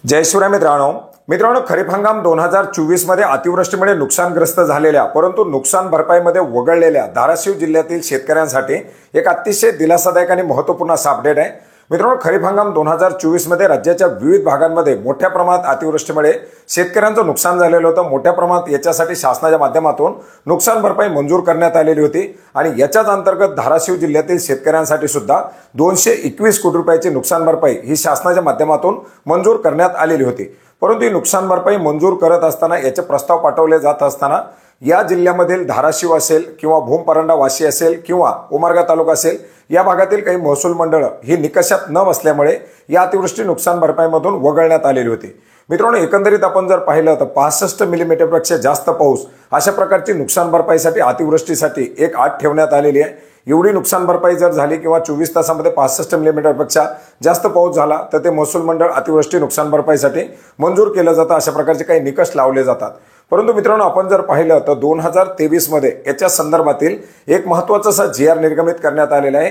जय शिवराय मित्रांनो, खरीप हंगाम 2024 मध्ये अतिवृष्टीमुळे नुकसानग्रस्त झालेल्या परंतु नुकसान भरपाईमध्ये वगळलेल्या धाराशिव जिल्ह्यातील शेतकऱ्यांसाठी एक अतिशय दिलासादायक आणि महत्त्वपूर्ण असा अपडेट आहे। मित्रांनो, खरीप हंगाम 2024 मध्ये राज्याच्या विविध भागांमध्ये मोठ्या प्रमाणात अतिवृष्टीमुळे शेतकऱ्यांचं नुकसान झालेलं होतं। मोठ्या प्रमाणात याच्यासाठी शासनाच्या माध्यमातून नुकसान भरपाई मंजूर करण्यात आलेली होती आणि याच्याच अंतर्गत धाराशिव जिल्ह्यातील शेतकऱ्यांसाठी सुद्धा 221 कोटी रुपयाची नुकसान भरपाई ही शासनाच्या माध्यमातून मंजूर करण्यात आलेली होती। परंतु ही नुकसान भरपाई मंजूर करत असताना याचे प्रस्ताव पाठवले जात असताना या जिल्ह्यामधील धाराशिव असेल किंवा भूम परंडा वाशी असेल किंवा उमरगा तालुका असेल या भागातील काही महसूल मंडळ ही निकषात न बसल्यामुळे या अतिवृष्टी नुकसान भरपाईमधून वगळण्यात आलेली होती। मित्रांनो, एकंदरीत आपण जर पाहिलं तर 65 मिलीमीटरपेक्षा जास्त पाऊस अशा प्रकारची नुकसान भरपाईसाठी अतिवृष्टीसाठी एक अट ठेवण्यात आलेली आहे। एवढी नुकसान भरपाई जर झाली किंवा 24 तासांमध्ये 65 मिलीमीटरपेक्षा जास्त पाऊस झाला तर ते महसूल मंडळ अतिवृष्टी नुकसान भरपाईसाठी मंजूर केलं जातं। अशा प्रकारचे काही निकष लावले जातात। परंतु मित्रांनो, आपण जर पाहिलं तर 2023 मध्ये याच्या संदर्भातील एक महत्त्वाचा असा GR निर्गमित करण्यात आलेला आहे।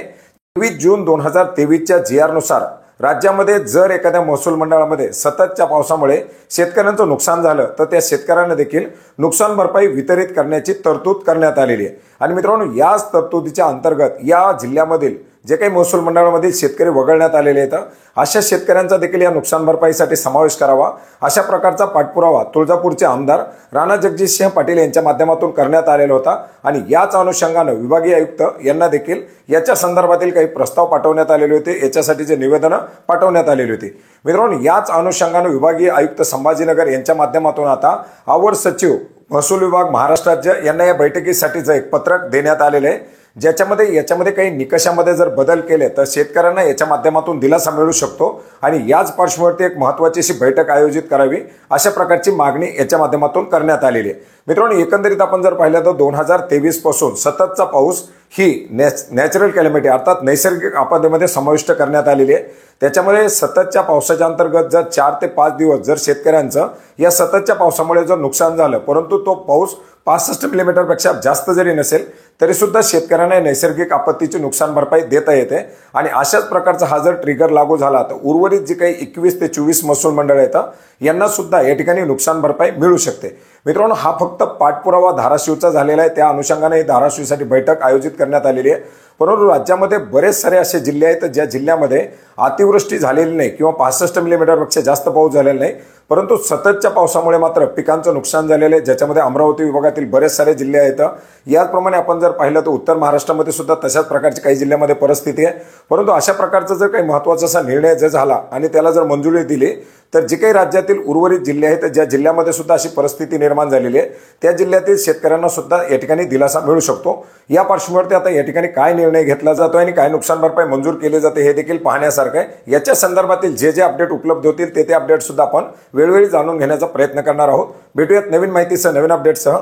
23 जून 2023 च्या GR नुसार राज्यामध्ये जर एखाद्या महसूल मंडळामध्ये सततच्या पावसामुळे शेतकऱ्यांचं नुकसान झालं तर त्या शेतकऱ्यांना देखील नुकसान भरपाई वितरित करण्याची तरतूद करण्यात आलेली आहे। आणि मित्रांनो, याच तरतुदीच्या अंतर्गत या जिल्ह्यामधील जे काही महसूल मंडळामधील शेतकरी वगळण्यात आलेले आहेत अशा शेतकऱ्यांचा देखील या नुकसान भरपाईसाठी समावेश करावा अशा प्रकारचा पाठपुरावा तुळजापूरचे आमदार राणा जगजितसिंह पाटील यांच्या माध्यमातून करण्यात आलेला होता आणि याच अनुषंगाने विभागीय आयुक्त यांना देखील याच्या संदर्भातील काही प्रस्ताव पाठवण्यात आलेले होते। याच्यासाठीचे निवेदन पाठवण्यात आलेली होती। मित्रांनो, याच अनुषंगाने विभागीय आयुक्त संभाजीनगर यांच्या माध्यमातून आता अवर सचिव महसूल विभाग महाराष्ट्र राज्य यांना या बैठकीसाठीचं एक पत्रक देण्यात आलेलं आहे, याच्यामध्ये काही निकषामध्ये जर बदल केले तर शेतकऱ्यांना याच्या माध्यमातून दिलासा मिळू शकतो आणि याच पार्श्वभूमीवरती एक महत्त्वाची अशी बैठक आयोजित करावी अशा प्रकारची मागणी याच्या माध्यमातून करण्यात आलेली आहे। मित्रांनो, एकंदरीत आपण जर पाहिलं तर 2023 पासून सततचा पाऊस ही नॅचरल कॅलॅमिटी अर्थात नैसर्गिक आपत्तीमध्ये समाविष्ट करण्यात आलेली आहे। त्याच्यामध्ये सततच्या पावसाच्या अंतर्गत जर 4 ते 5 दिवस जर शेतकऱ्यांचं या सततच्या पावसामुळे जर नुकसान झालं परंतु तो पाऊस 65 मिलीमीटरपेक्षा जास्त जरी नसेल तरी सुद्धा शेतकऱ्यांना नैसर्गिक आपत्तीची नुकसान भरपाई देता येते आणि अशाच प्रकारचा हा जर ट्रिगर लागू झाला तर उर्वरित जी काही 21 ते 24 महसूल मंडळ आहेत यांना सुद्धा या ठिकाणी नुकसान भरपाई मिळू शकते। मित्रांनो, हा फक्त पाठपुरावा धाराशिवचा झालेला आहे, त्या अनुषंगाने धाराशिवसाठी बैठक आयोजित करण्यात आलेली आहे। परंतु राज्यामध्ये बरेच सारे असे जिल्हे आहेत ज्या जिल्ह्यामध्ये अतिवृष्टी झालेली नाही किंवा 65 मिलीमीटरपेक्षा जास्त पाऊस झालेला नाही परंतु सततच्या पावसामुळे मात्र पिकांचं नुकसान झालेलं आहे, ज्याच्यामध्ये अमरावती विभागातील बरेच सारे जिल्हे आहेत। याचप्रमाणे आपण जर पाहिलं तर उत्तर महाराष्ट्रामध्ये सुद्धा तशाच प्रकारची काही जिल्ह्यामध्ये परिस्थिती आहे। परंतु अशा प्रकारचा जर काही महत्त्वाचा असा निर्णय जर झाला आणि त्याला जर मंजुरी दिली तर जे काही राज्यातील उर्वरित जिल्हे आहेत ज्या जिल्ह्यामध्ये सुद्धा अशी परिस्थिती निर्माण झालेली आहे त्या जिल्ह्यातील शेतकऱ्यांना सुद्धा या ठिकाणी दिलासा मिळू शकतो। या पार्श्वभूमीवरती आता या ठिकाणी काय निर्णय घेतला जातो आणि काय नुकसान भरपाई मंजूर केली जाते हे देखील पाहण्यासारखं आहे। याच्या संदर्भातील जे अपडेट उपलब्ध होतील ते अपडेट सुद्धा आपण वेळोवेळी जाणून घेण्याचा प्रयत्न करणार आहोत। भेटूयात नवीन माहितीसह नवीन अपडेटसह।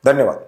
धन्यवाद।